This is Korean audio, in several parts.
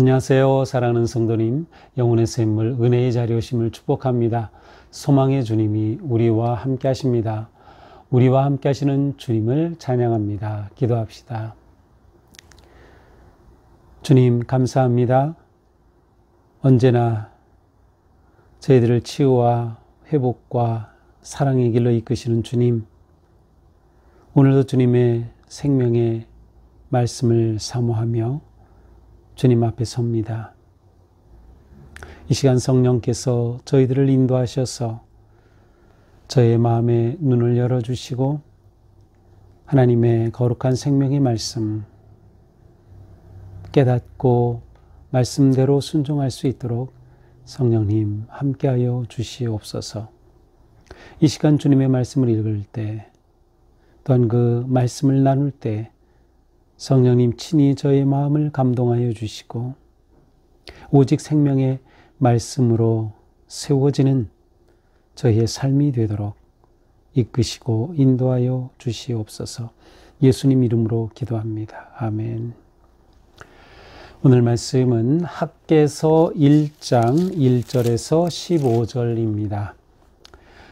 안녕하세요. 사랑하는 성도님, 영혼의 샘물 은혜의 자리 오심을 축복합니다. 소망의 주님이 우리와 함께 하십니다. 우리와 함께 하시는 주님을 찬양합니다. 기도합시다. 주님 감사합니다. 언제나 저희들을 치유와 회복과 사랑의 길로 이끄시는 주님, 오늘도 주님의 생명의 말씀을 사모하며 주님 앞에 섭니다. 이 시간 성령께서 저희들을 인도하셔서 저의 마음의 눈을 열어주시고 하나님의 거룩한 생명의 말씀 깨닫고 말씀대로 순종할 수 있도록 성령님 함께하여 주시옵소서. 이 시간 주님의 말씀을 읽을 때 또한 그 말씀을 나눌 때 성령님 친히 저의 마음을 감동하여 주시고 오직 생명의 말씀으로 세워지는 저희의 삶이 되도록 이끄시고 인도하여 주시옵소서. 예수님 이름으로 기도합니다. 아멘. 오늘 말씀은 학개서 1장 1절에서 15절입니다.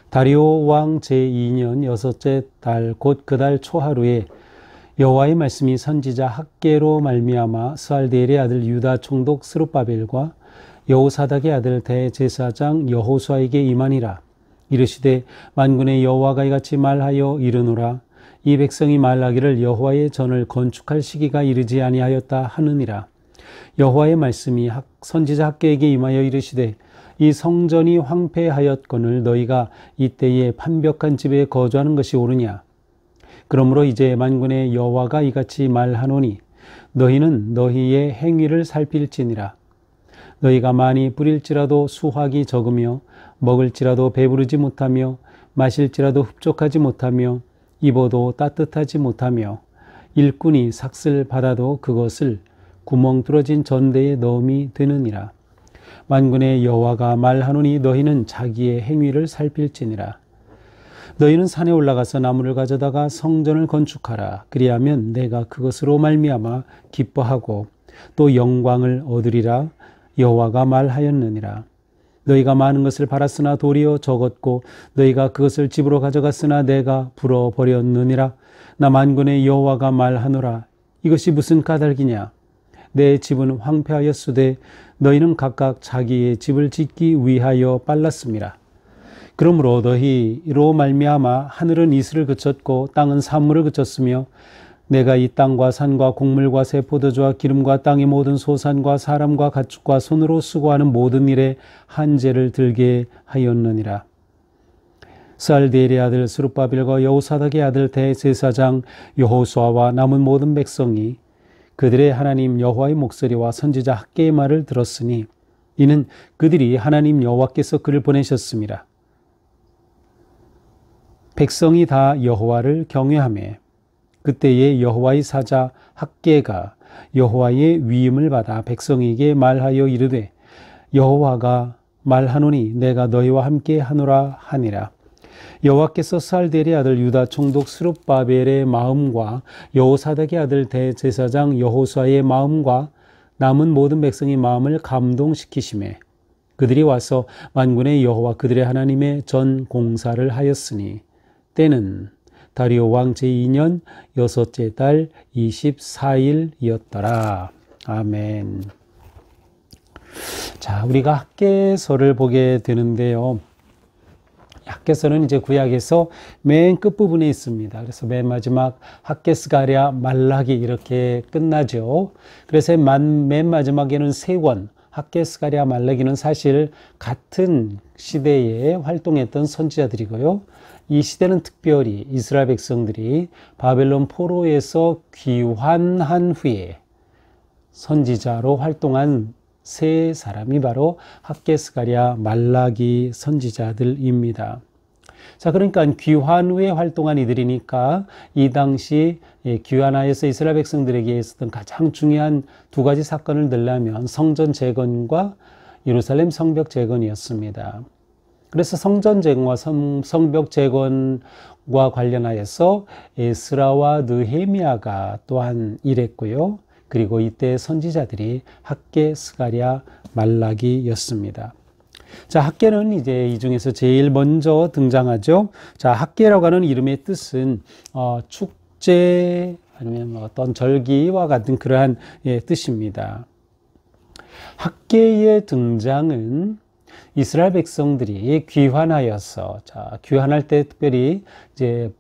다리오 왕 제2년 여섯째 달 곧 그 달 초하루에 여호와의 말씀이 선지자 학개로 말미암아 스알디엘의 아들 유다 총독 스룹바벨과 여호사닥의 아들 대제사장 여호수아에게 임하니라. 이르시되 만군의 여호와가 이같이 말하여 이르노라. 이 백성이 말하기를 여호와의 전을 건축할 시기가 이르지 아니하였다 하느니라. 여호와의 말씀이 선지자 학개에게 임하여 이르시되 이 성전이 황폐하였거늘 너희가 이때에 판벽한 집에 거주하는 것이 옳으냐. 그러므로 이제 만군의 여호와가 이같이 말하노니 너희는 너희의 행위를 살필지니라. 너희가 많이 뿌릴지라도 수확이 적으며 먹을지라도 배부르지 못하며 마실지라도 흡족하지 못하며 입어도 따뜻하지 못하며 일꾼이 삭슬 받아도 그것을 구멍 뚫어진 전대에 넣음이 되느니라. 만군의 여호와가 말하노니 너희는 자기의 행위를 살필지니라. 너희는 산에 올라가서 나무를 가져다가 성전을 건축하라. 그리하면 내가 그것으로 말미암아 기뻐하고 또 영광을 얻으리라. 여호와가 말하였느니라. 너희가 많은 것을 팔았으나 도리어 적었고 너희가 그것을 집으로 가져갔으나 내가 불어버렸느니라. 나 만군의 여호와가 말하노라. 이것이 무슨 까닭이냐. 내 집은 황폐하였으되 너희는 각각 자기의 집을 짓기 위하여 빨랐음이라. 그러므로 너희로 말미암아 하늘은 이슬을 그쳤고 땅은 산물을 그쳤으며 내가 이 땅과 산과 곡물과 새 포도주와 기름과 땅의 모든 소산과 사람과 가축과 손으로 수고하는 모든 일에 한재를 들게 하였느니라. 스알디엘의 아들 스룹바벨과 여호사닥의 아들 대제사장 여호수아와 남은 모든 백성이 그들의 하나님 여호와의 목소리와 선지자 학개의 말을 들었으니 이는 그들이 하나님 여호와께서 그를 보내셨습니다. 백성이 다 여호와를 경외하며 그때에 여호와의 사자 학개가 여호와의 위임을 받아 백성에게 말하여 이르되 여호와가 말하노니 내가 너희와 함께 하노라 하니라. 여호와께서 스알디엘의 아들 유다 총독 스룹바벨의 마음과 여호사닥의 아들 대제사장 여호수아의 마음과 남은 모든 백성의 마음을 감동시키시매 그들이 와서 만군의 여호와 그들의 하나님의 전 공사를 하였으니 때는 다리오 왕 제2년 여섯째 달 24일이었더라. 아멘. 자, 우리가 학개서를 보게 되는데요. 학개서는 이제 구약에서 맨 끝부분에 있습니다. 그래서 맨 마지막 학개스가랴 말라기 이렇게 끝나죠. 그래서 맨 마지막에는 세 권, 학개스가랴 말라기는 사실 같은 시대에 활동했던 선지자들이고요. 이 시대는 특별히 이스라엘 백성들이 바벨론 포로에서 귀환한 후에 선지자로 활동한 세 사람이 바로 학개스가랴 말라기 선지자들입니다. 자, 그러니까 귀환 후에 활동한 이들이니까 이 당시 귀환하여서 이스라엘 백성들에게 있었던 가장 중요한 두 가지 사건을 들라면 성전 재건과 예루살렘 성벽 재건이었습니다. 그래서 성전 재건과 성벽 재건과 관련하여서 에스라와 느헤미야가 또한 일했고요. 그리고 이때 선지자들이 학개, 스가랴, 말라기였습니다. 자, 학개는 이제 이 중에서 제일 먼저 등장하죠. 자, 학개라고 하는 이름의 뜻은 축제 아니면 어떤 절기와 같은 그러한 뜻입니다. 학개의 등장은 이스라엘 백성들이 귀환하여서, 자, 귀환할 때 특별히 이제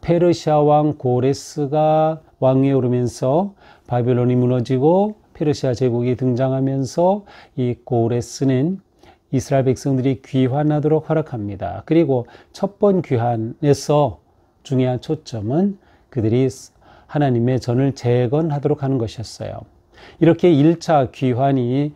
페르시아 왕 고레스가 왕위에 오르면서 바벨론이 무너지고 페르시아 제국이 등장하면서 이 고레스는 이스라엘 백성들이 귀환하도록 허락합니다. 그리고 첫 번 귀환에서 중요한 초점은 그들이 하나님의 전을 재건하도록 하는 것이었어요. 이렇게 1차 귀환이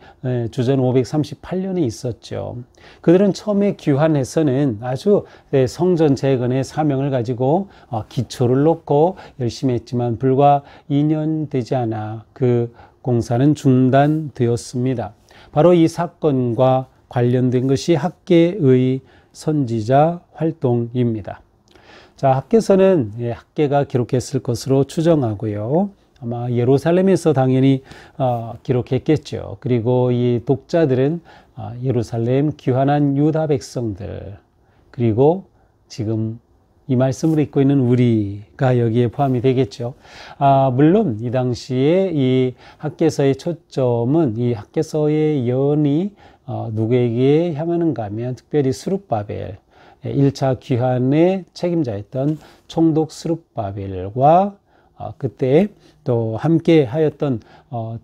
주전 538년에 있었죠. 그들은 처음에 귀환해서는 아주 성전 재건의 사명을 가지고 기초를 놓고 열심히 했지만 불과 2년 되지 않아 그 공사는 중단되었습니다. 바로 이 사건과 관련된 것이 학개의 선지자 활동입니다. 자, 학개서는 학개가 기록했을 것으로 추정하고요. 아마 예루살렘에서 당연히 기록했겠죠. 그리고 이 독자들은 예루살렘 귀환한 유다 백성들, 그리고 지금 이 말씀을 읽고 있는 우리가 여기에 포함이 되겠죠. 물론 이 당시에 이 학개서의 초점은, 이 학개서의 예언이 누구에게 향하는가 하면 특별히 스룹바벨, 1차 귀환의 책임자였던 총독 스룹바벨과 그때 또 함께 하였던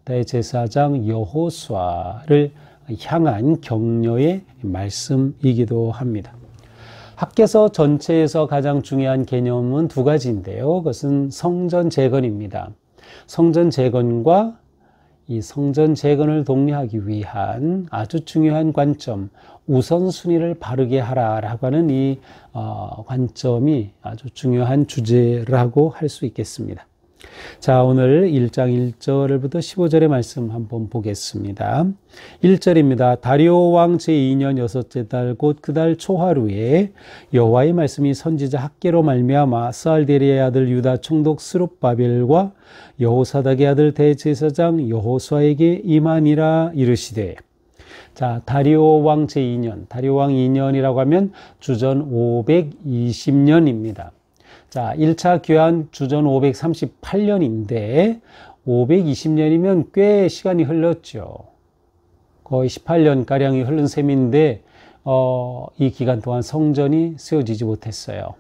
대제사장 여호수아를 향한 격려의 말씀이기도 합니다. 학개서 전체에서 가장 중요한 개념은 두 가지인데요. 그것은 성전 재건입니다. 성전 재건과 이 성전 재건을 독려하기 위한 아주 중요한 관점, 우선순위를 바르게 하라라고 하는 이 관점이 아주 중요한 주제라고 할 수 있겠습니다. 자, 오늘 1장 1절부터 15절의 말씀 한번 보겠습니다. 1절입니다. 다리오 왕 제2년 여섯째 달 곧 그 달 초하루에 여호와의 말씀이 선지자 학개로 말미암아 스알데리의 아들 유다 총독 스룹바벨과 여호사닥의 아들 대제사장 여호수아에게 임하니라 이르시되. 자, 다리오 왕 제2년, 다리오 왕 2년이라고 하면 주전 520년입니다. 자, 1차 귀환 주전 538년인데 520년이면 꽤 시간이 흘렀죠. 거의 18년가량이 흐른 셈인데 이 기간 동안 성전이 세워지지 못했어요.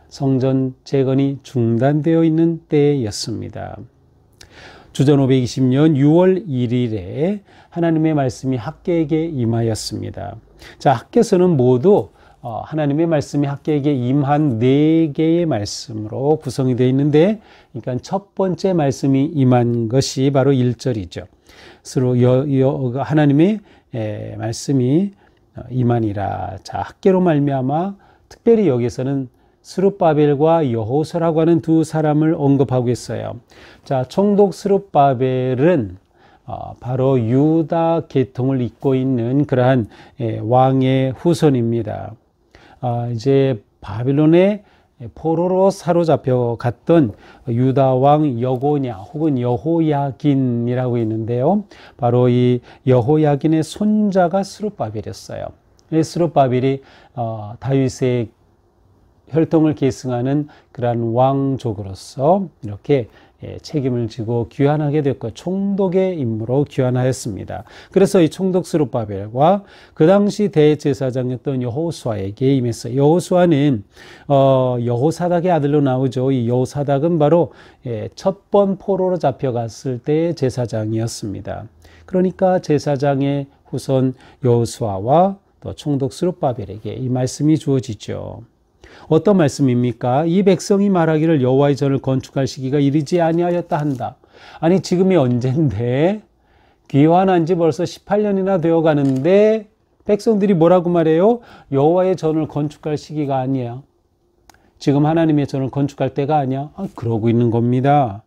성전 재건이 중단되어 있는 때였습니다. 주전 520년 6월 1일에 하나님의 말씀이 학개에게 임하였습니다. 자, 학개서는 모두 하나님의 말씀이 학개에게 임한 4개의 말씀으로 구성이 되어 있는데, 그러니까 첫 번째 말씀이 임한 것이 바로 1절이죠. 서로 하나님의 말씀이 임하니라. 자, 학개로 말미암아 특별히 여기서는 스룹바벨과 여호수아라고 하는 두 사람을 언급하고 있어요. 자, 총독 스룹바벨은 바로 유다 계통을 잇고 있는 그러한 왕의 후손입니다. 이제 바빌론의 포로로 사로잡혀 갔던 유다 왕 여고냐 혹은 여호야긴이라고 있는데요. 바로 이 여호야긴의 손자가 스룹바벨이었어요. 스룹바벨이 다윗의 혈통을 계승하는 그러한 왕족으로서 이렇게 책임을 지고 귀환하게 됐고 총독의 임무로 귀환하였습니다. 그래서 이 총독 스룹바벨과 그 당시 대제사장이었던 여호수아에게 임했어요. 여호수아는 여호사닥의 아들로 나오죠. 이 여호사닥은 바로 첫 번 포로로 잡혀갔을 때의 제사장이었습니다. 그러니까 제사장의 후손 여호수아와 또 총독 스룹바벨에게 이 말씀이 주어지죠. 어떤 말씀입니까? 이 백성이 말하기를 여호와의 전을 건축할 시기가 이르지 아니하였다 한다. 아니, 지금이 언젠데 귀환한 지 벌써 18년이나 되어 가는데 백성들이 뭐라고 말해요? 여호와의 전을 건축할 시기가 아니야. 지금 하나님의 전을 건축할 때가 아니야. 그러고 있는 겁니다.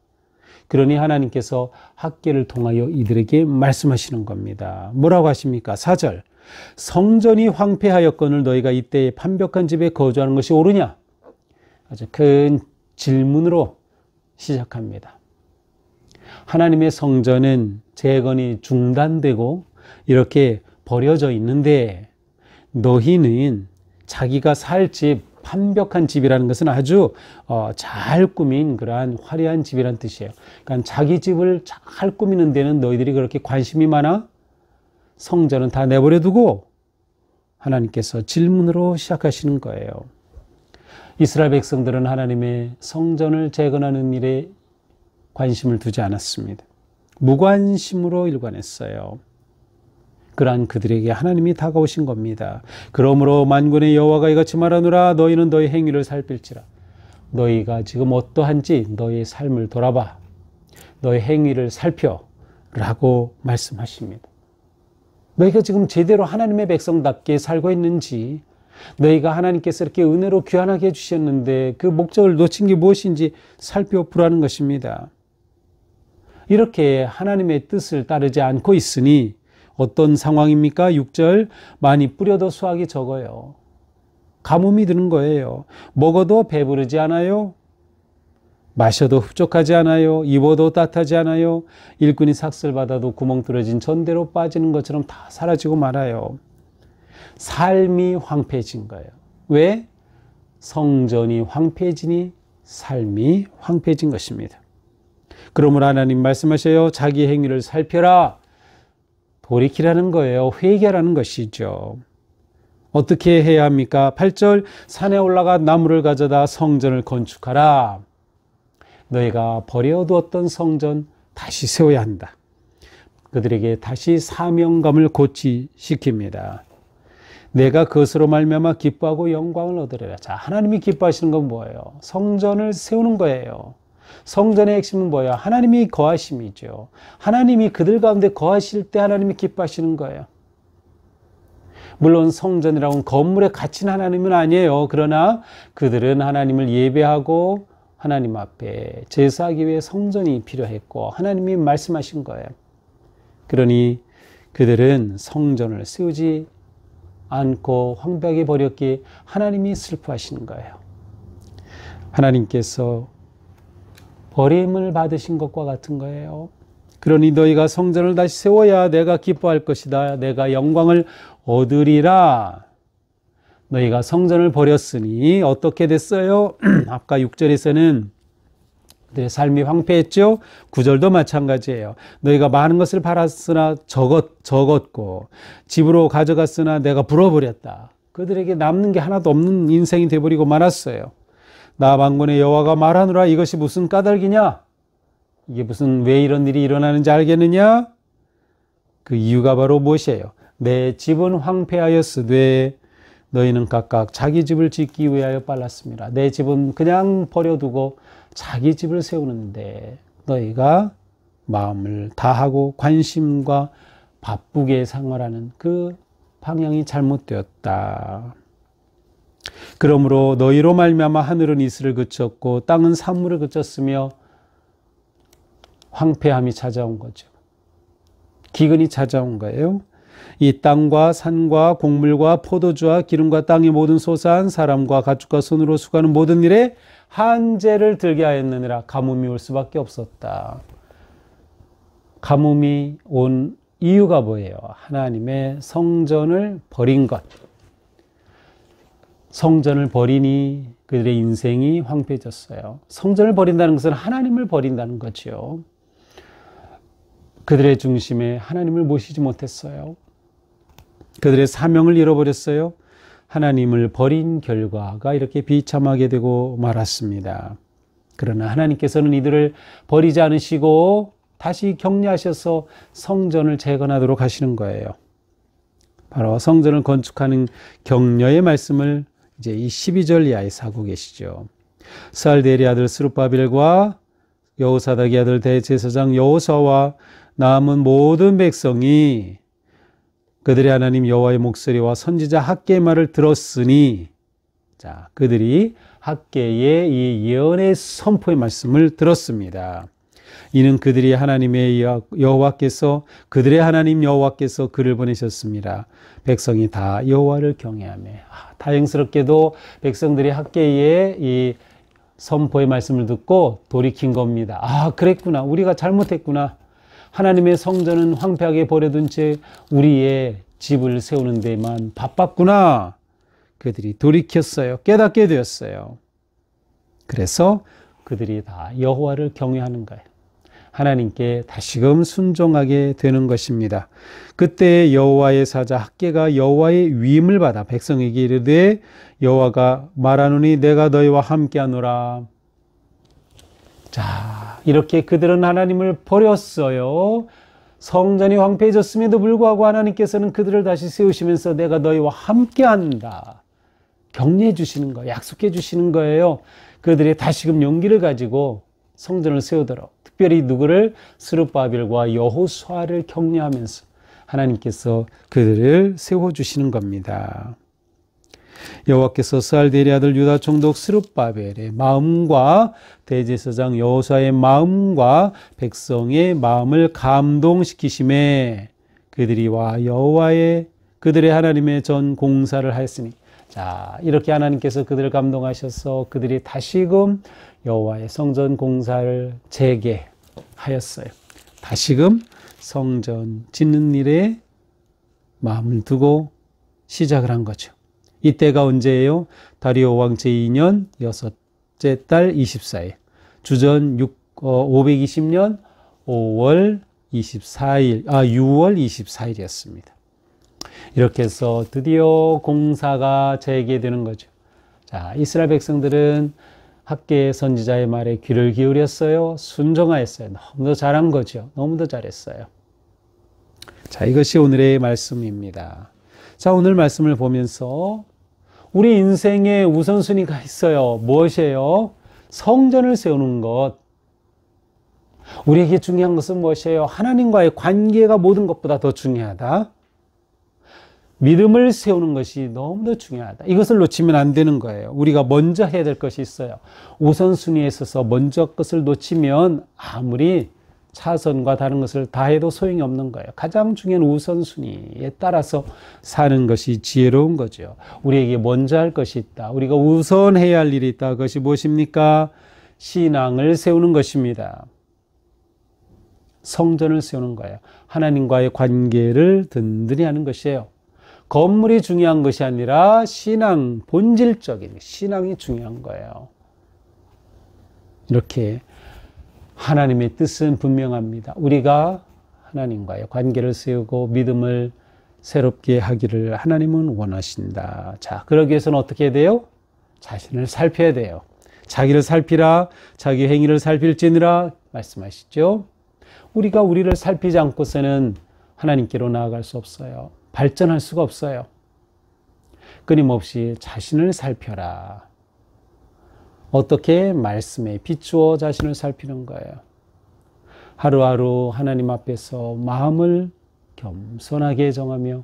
그러니 하나님께서 학개를 통하여 이들에게 말씀하시는 겁니다. 뭐라고 하십니까? 4절. 성전이 황폐하였거늘 너희가 이때에 판벽한 집에 거주하는 것이 옳으냐? 아주 큰 질문으로 시작합니다. 하나님의 성전은 재건이 중단되고 이렇게 버려져 있는데 너희는 자기가 살 집, 완벽한 집이라는 것은 아주 잘 꾸민 그러한 화려한 집이란 뜻이에요. 그러니까 자기 집을 잘 꾸미는 데는 너희들이 그렇게 관심이 많아? 성전은 다 내버려 두고 하나님께서 질문으로 시작하시는 거예요. 이스라엘 백성들은 하나님의 성전을 재건하는 일에 관심을 두지 않았습니다. 무관심으로 일관했어요. 그러한 그들에게 하나님이 다가오신 겁니다. 그러므로 만군의 여호와가 이같이 말하노라. 너희는 너희 행위를 살필지라. 너희가 지금 어떠한지 너희의 삶을 돌아봐. 너희 행위를 살펴. 라고 말씀하십니다. 너희가 지금 제대로 하나님의 백성답게 살고 있는지, 너희가 하나님께서 이렇게 은혜로 귀환하게 해주셨는데 그 목적을 놓친 게 무엇인지 살펴보라는 것입니다. 이렇게 하나님의 뜻을 따르지 않고 있으니 어떤 상황입니까? 6절, 많이 뿌려도 수확이 적어요. 가뭄이 드는 거예요. 먹어도 배부르지 않아요. 마셔도 흡족하지 않아요. 입어도 따뜻하지 않아요. 일꾼이 삭슬 받아도 구멍 뚫어진 전대로 빠지는 것처럼 다 사라지고 말아요. 삶이 황폐해진 거예요. 왜? 성전이 황폐해지니 삶이 황폐해진 것입니다. 그러므로 하나님 말씀하셔요. 자기 행위를 살펴라. 돌이키라는 거예요. 회개하라는 것이죠. 어떻게 해야 합니까? 8절, 산에 올라가 나무를 가져다 성전을 건축하라. 너희가 버려두었던 성전 다시 세워야 한다. 그들에게 다시 사명감을 고취시킵니다. 내가 그것으로 말미암아 기뻐하고 영광을 얻으리라. 자, 하나님이 기뻐하시는 건 뭐예요? 성전을 세우는 거예요. 성전의 핵심은 뭐예요? 하나님이 거하심이죠. 하나님이 그들 가운데 거하실 때 하나님이 기뻐하시는 거예요. 물론 성전이라고는 건물에 갇힌 하나님은 아니에요. 그러나 그들은 하나님을 예배하고 하나님 앞에 제사하기 위해 성전이 필요했고 하나님이 말씀하신 거예요. 그러니 그들은 성전을 세우지 않고 황폐하게 버렸기에 하나님이 슬퍼하시는 거예요. 하나님께서 버림을 받으신 것과 같은 거예요. 그러니 너희가 성전을 다시 세워야 내가 기뻐할 것이다. 내가 영광을 얻으리라. 너희가 성전을 버렸으니 어떻게 됐어요? 아까 6절에서는 그들의 삶이 황폐했죠. 9절도 마찬가지예요. 너희가 많은 것을 팔았으나 적었고 집으로 가져갔으나 내가 불어버렸다. 그들에게 남는 게 하나도 없는 인생이 되어버리고 말았어요. 나 만군의 여호와가 말하노라. 이것이 무슨 까닭이냐? 이게 무슨 왜 이런 일이 일어나는지 알겠느냐? 그 이유가 바로 무엇이에요? 내 집은 황폐하였으되 너희는 각각 자기 집을 짓기 위하여 빨랐습니다. 내 집은 그냥 버려두고 자기 집을 세우는데 너희가 마음을 다하고 관심과 바쁘게 생활하는 그 방향이 잘못되었다. 그러므로 너희로 말미암아 하늘은 이슬을 그쳤고 땅은 산물을 그쳤으며 황폐함이 찾아온 거죠. 기근이 찾아온 거예요. 이 땅과 산과 곡물과 포도주와 기름과 땅의 모든 소산 사람과 가축과 손으로 수고하는 모든 일에 한재를 들게 하였느니라. 가뭄이 올 수밖에 없었다. 가뭄이 온 이유가 뭐예요? 하나님의 성전을 버린 것. 성전을 버리니 그들의 인생이 황폐해졌어요. 성전을 버린다는 것은 하나님을 버린다는 거죠. 그들의 중심에 하나님을 모시지 못했어요. 그들의 사명을 잃어버렸어요. 하나님을 버린 결과가 이렇게 비참하게 되고 말았습니다. 그러나 하나님께서는 이들을 버리지 않으시고 다시 격려하셔서 성전을 재건하도록 하시는 거예요. 바로 성전을 건축하는 격려의 말씀을 이제 이 12절 이하에서 하고 계시죠. 스알데엘의 아들 스룹바벨과 여호사닥의 아들 대제사장 여호사와 남은 모든 백성이 그들의 하나님 여호와의 목소리와 선지자 학개의 말을 들었으니, 자, 그들이 학개의 이 예언의 선포의 말씀을 들었습니다. 이는 그들이 하나님의 여호와께서 그들의 하나님 여호와께서 그를 보내셨습니다. 백성이 다 여호와를 경외하며, 다행스럽게도 백성들이 학개의 이 선포의 말씀을 듣고 돌이킨 겁니다. 아, 그랬구나. 우리가 잘못했구나. 하나님의 성전은 황폐하게 버려둔 채 우리의 집을 세우는 데만 바빴구나. 그들이 돌이켰어요. 깨닫게 되었어요. 그래서 그들이 다 여호와를 경외하는 거예요. 하나님께 다시금 순종하게 되는 것입니다. 그때 여호와의 사자 학개가 여호와의 위임을 받아 백성에게 이르되 여호와가 말하노니 내가 너희와 함께하노라. 자, 이렇게 그들은 하나님을 버렸어요. 성전이 황폐해졌음에도 불구하고 하나님께서는 그들을 다시 세우시면서 내가 너희와 함께한다. 격려해 주시는 거예요. 약속해 주시는 거예요. 그들이 다시금 용기를 가지고 성전을 세우도록, 특별히 누구를? 스룹바벨과 여호수아를 격려하면서 하나님께서 그들을 세워주시는 겁니다. 여호와께서 스알데리 아들 유다 총독 스룹바벨의 마음과 대제사장 여호수아의 마음과 백성의 마음을 감동시키심에 그들이 와 여호와의 그들의 하나님의 전 공사를 하였으니, 자, 이렇게 하나님께서 그들을 감동하셔서 그들이 다시금 여호와의 성전 공사를 재개하였어요. 다시금 성전 짓는 일에 마음을 두고 시작을 한 거죠. 이때가 언제예요? 다리오 왕 제2년 여섯째 달 24일, 주전 520년 6월 24일이었습니다. 이렇게 해서 드디어 공사가 재개되는 거죠. 자, 이스라엘 백성들은 학개 선지자의 말에 귀를 기울였어요. 순종하였어요. 너무도 잘한 거죠. 너무도 잘했어요. 자, 이것이 오늘의 말씀입니다. 자, 오늘 말씀을 보면서 우리 인생에 우선순위가 있어요. 무엇이에요? 성전을 세우는 것. 우리에게 중요한 것은 무엇이에요? 하나님과의 관계가 모든 것보다 더 중요하다. 믿음을 세우는 것이 너무도 중요하다. 이것을 놓치면 안 되는 거예요. 우리가 먼저 해야 될 것이 있어요. 우선순위에 있어서 먼저 것을 놓치면 아무리 차선과 다른 것을 다 해도 소용이 없는 거예요. 가장 중요한 우선순위에 따라서 사는 것이 지혜로운 거죠. 우리에게 먼저 할 것이 있다. 우리가 우선해야 할 일이 있다. 그것이 무엇입니까? 신앙을 세우는 것입니다. 성전을 세우는 거예요. 하나님과의 관계를 든든히 하는 것이에요. 건물이 중요한 것이 아니라 신앙, 본질적인 신앙이 중요한 거예요. 이렇게 하나님의 뜻은 분명합니다. 우리가 하나님과의 관계를 세우고 믿음을 새롭게 하기를 하나님은 원하신다. 자, 그러기 위해서는 어떻게 해야 돼요? 자신을 살펴야 돼요. 자기를 살피라, 자기 행위를 살필지니라 말씀하시죠. 우리가 우리를 살피지 않고서는 하나님께로 나아갈 수 없어요. 발전할 수가 없어요. 끊임없이 자신을 살펴라. 어떻게? 말씀에 비추어 자신을 살피는 거예요. 하루하루 하나님 앞에서 마음을 겸손하게 정하며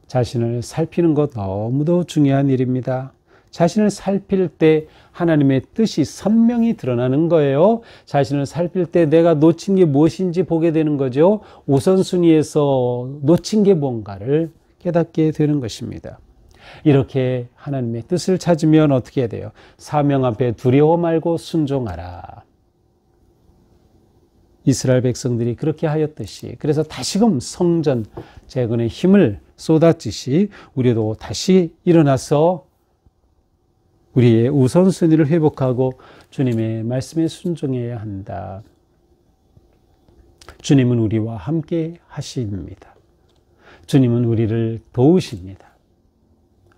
자신을 살피는 것 너무도 중요한 일입니다. 자신을 살필 때 하나님의 뜻이 선명히 드러나는 거예요. 자신을 살필 때 내가 놓친 게 무엇인지 보게 되는 거죠. 우선순위에서 놓친 게 뭔가를 깨닫게 되는 것입니다. 이렇게 하나님의 뜻을 찾으면 어떻게 해야 돼요? 사명 앞에 두려워 말고 순종하라. 이스라엘 백성들이 그렇게 하였듯이, 그래서 다시금 성전 재건의 힘을 쏟았듯이 우리도 다시 일어나서 우리의 우선순위를 회복하고 주님의 말씀에 순종해야 한다. 주님은 우리와 함께 하십니다. 주님은 우리를 도우십니다.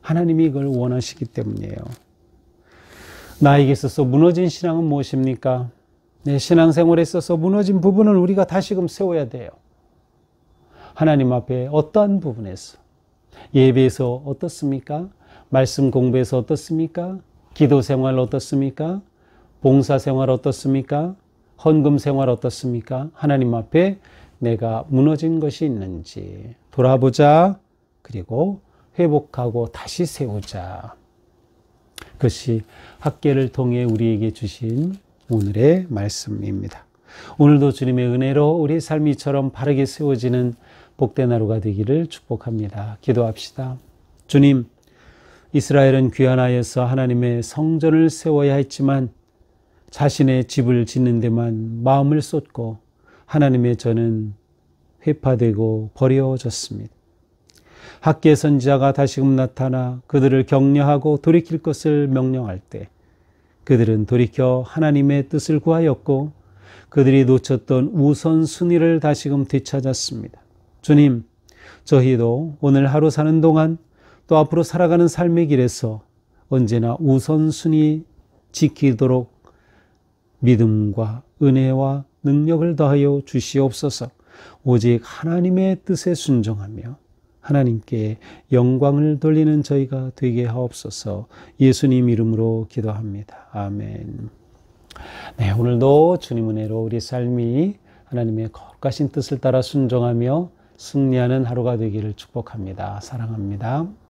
하나님이 이걸 원하시기 때문이에요. 나에게 있어서 무너진 신앙은 무엇입니까? 내 신앙생활에 있어서 무너진 부분을 우리가 다시금 세워야 돼요. 하나님 앞에 어떠한 부분에서, 예배에서 어떻습니까? 말씀 공부에서 어떻습니까? 기도 생활 어떻습니까? 봉사 생활 어떻습니까? 헌금 생활 어떻습니까? 하나님 앞에 내가 무너진 것이 있는지 돌아보자. 그리고 회복하고 다시 세우자. 그것이 학개를 통해 우리에게 주신 오늘의 말씀입니다. 오늘도 주님의 은혜로 우리 삶이 이처럼 바르게 세워지는 복된 하루가 되기를 축복합니다. 기도합시다. 주님, 이스라엘은 귀환하여서 하나님의 성전을 세워야 했지만 자신의 집을 짓는 데만 마음을 쏟고 하나님의 전은 회파되고 버려졌습니다. 학계 선지자가 다시금 나타나 그들을 격려하고 돌이킬 것을 명령할 때 그들은 돌이켜 하나님의 뜻을 구하였고 그들이 놓쳤던 우선순위를 다시금 되찾았습니다. 주님, 저희도 오늘 하루 사는 동안 또 앞으로 살아가는 삶의 길에서 언제나 우선순위 지키도록 믿음과 은혜와 능력을 더하여 주시옵소서. 오직 하나님의 뜻에 순종하며 하나님께 영광을 돌리는 저희가 되게 하옵소서. 예수님 이름으로 기도합니다. 아멘. 네, 오늘도 주님 은혜로 우리 삶이 하나님의 거룩하신 뜻을 따라 순종하며 승리하는 하루가 되기를 축복합니다. 사랑합니다.